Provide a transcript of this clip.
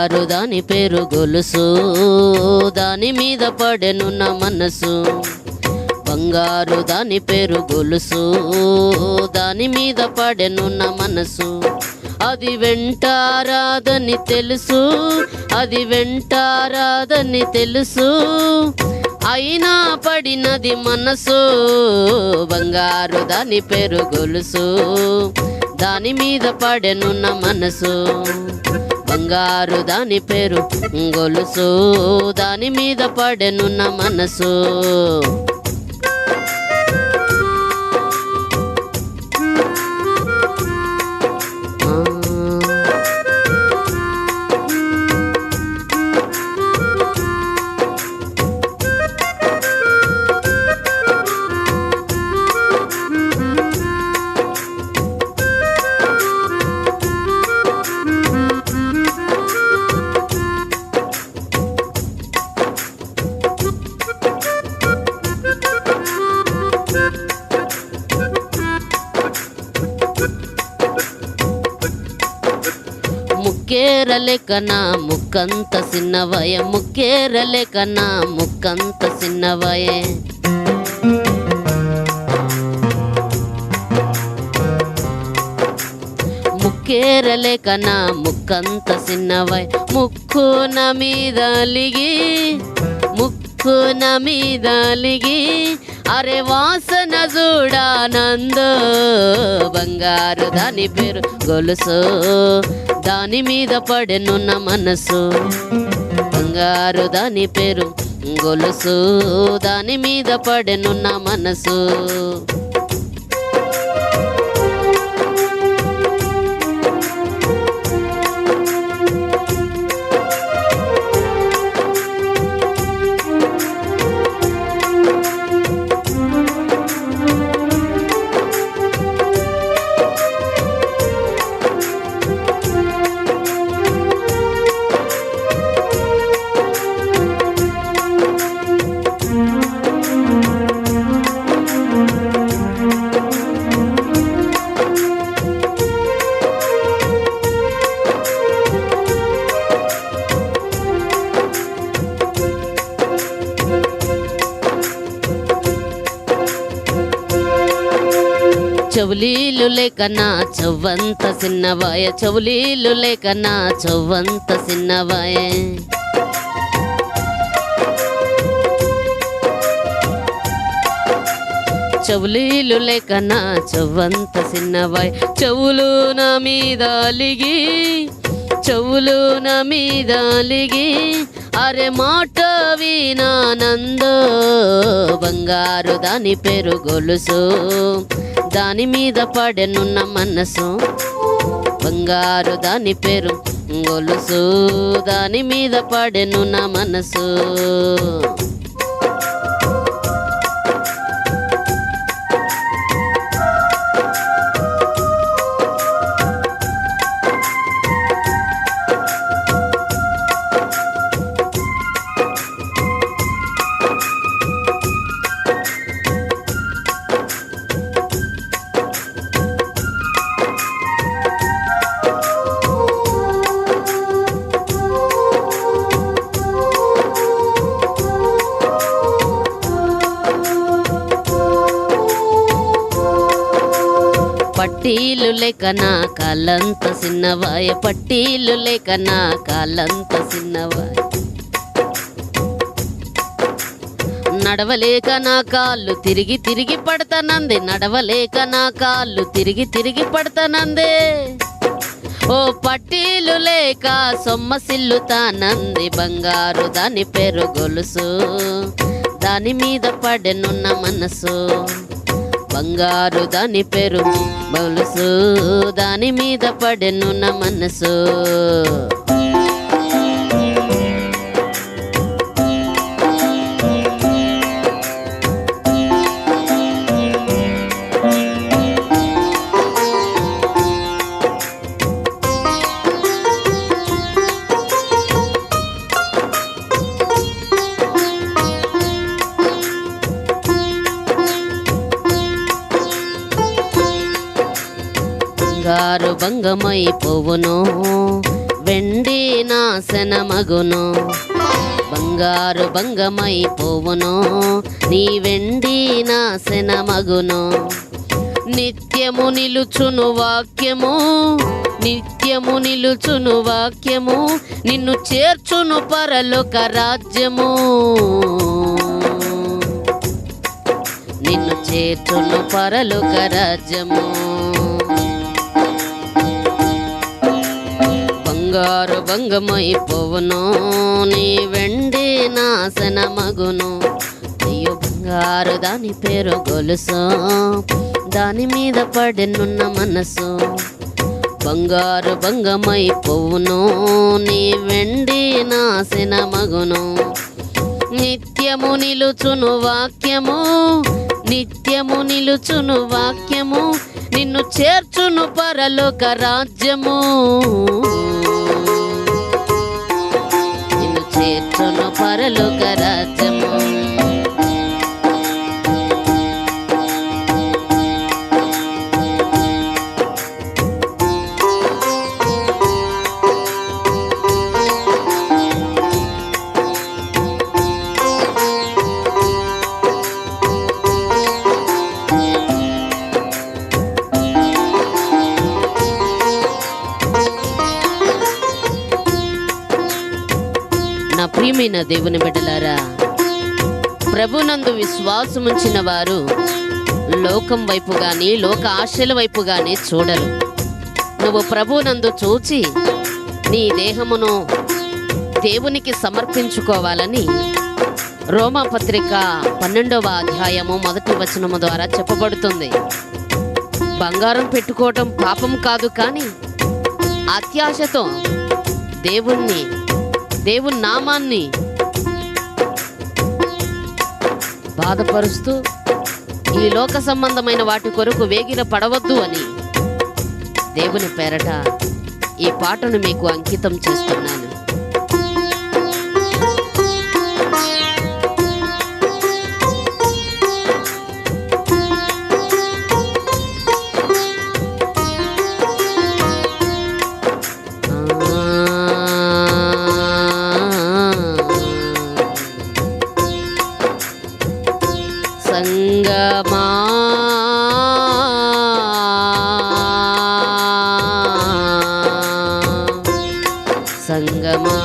బంగారు దాని పేరు గొలుసు, దాని మీద పడెను నా మనసు. బంగారు దాని పేరు గొలుసు, దాని మీద పడెను నా మనసు. అది వెంటారాదని తెలుసు, అది వెంటారాదని తెలుసు, అయినా పడినది మనసు. బంగారు దాని పేరు గొలుసు, దాని మీద పడెను నా మనసు. బంగారు దాని పేరు గొలుసు, దాని మీద పడెను నా మనసు. ముక్కేరలేక నా ముక్కంత సిన్నవయ, ముక్కేరలేక నా ముక్కంత సిన్నవయే. ముక్కేరలేక నా ముక్కంత సిన్నవయ, ముక్కు నా మీద అలిగి, ముక్కు నా మీద అలిగి, అరే వాసన చూడానందో. బంగారు దాని పేరు గొలుసు, దాని మీద పడెను నా మనసు. బంగారు దాని పేరు గొలుసు, దాని మీద పడెను నా మనసు. చెవులీలు లేక నా చెవ్వంత సిన్నవాయ, చెవులీలు లేక నా చెవ్వంత సిన్నవాయ. చెవులీలు లేక నా చెవ్వంత సిన్నవాయ, చెవులు నా మీద అలిగి, చెవులు నా మీద అలిగి, అరే మాట వినానందో. బంగారు దాని పేరు గొలుసు, దాని మీద పడెను నా మనసు. బంగారు దాని పేరు గొలుసు, దాని మీద పడెను నా మనసు. పట్టీలు లేక నా కాలంత సిన్నవాయ, పట్టీలు లేక నా కాలంత సిన్నవాయ. నడవలేక నా కాళ్ళు తిరిగి తిరిగి పడతానంది, నడవలేక నా కాళ్ళు తిరిగి తిరిగి పడతానందే. ఓ పట్టీలు లేక సొమ్మసిల్లుతానంది. బంగారు దాని పేరు గొలుసు, దాని మీద పడెను నా మనసు. బంగారు దాని పేరు గొలుసు, దాని మీద పడెను నా మనసు. బంగారు భంగమైపోవును, వెండి నాశనమగును, బంగారు భంగమైపోవును, నీ వెండి నాశనమగును. నిత్యము నిలుచును వాక్యము, నిత్యము నిలుచును వాక్యము, నిన్ను చేర్చును పరలోక రాజ్యము, నిన్ను చేర్చును పరలోక రాజ్యము. బంగారు భంగమైపోవును, నీ వెండి నాశనమగును. అయ్యో బంగారు దాని పేరు గొలుసు, దాని మీద పడెనున్న మనసు. బంగారు భంగమైపోవును, నీ వెండి నాశనమగును. నిత్యము నిలుచును వాక్యము, నిత్యము నిలుచును వాక్యము, నిన్ను చేర్చును పరలోక రాజ్యము, నిన్ను చేర్చును పరలోక రాజ్యము. నా ప్రియమైన దేవుని బిడ్డలారా, ప్రభునందు విశ్వాసముంచిన వారు లోకం వైపు గాని లోక ఆశల వైపు గాని చూడరు. నువ్వు ప్రభునందు చూచి నీ దేహమును దేవునికి సమర్పించుకోవాలని రోమాపత్రిక 12వ అధ్యాయము 1వ వచనము ద్వారా చెప్పబడుతుంది. బంగారం పెట్టుకోవటం పాపం కాదు, కానీ అత్యాశతో దేవుని నామాన్ని బాధపరుస్తూ ఈ లోక సంబంధమైన వాటి కొరకు వేగిర పడవద్దు అని దేవుని పేరట ఈ పాటను మీకు అంకితం చేస్తున్నాను. సంగమా సంగమా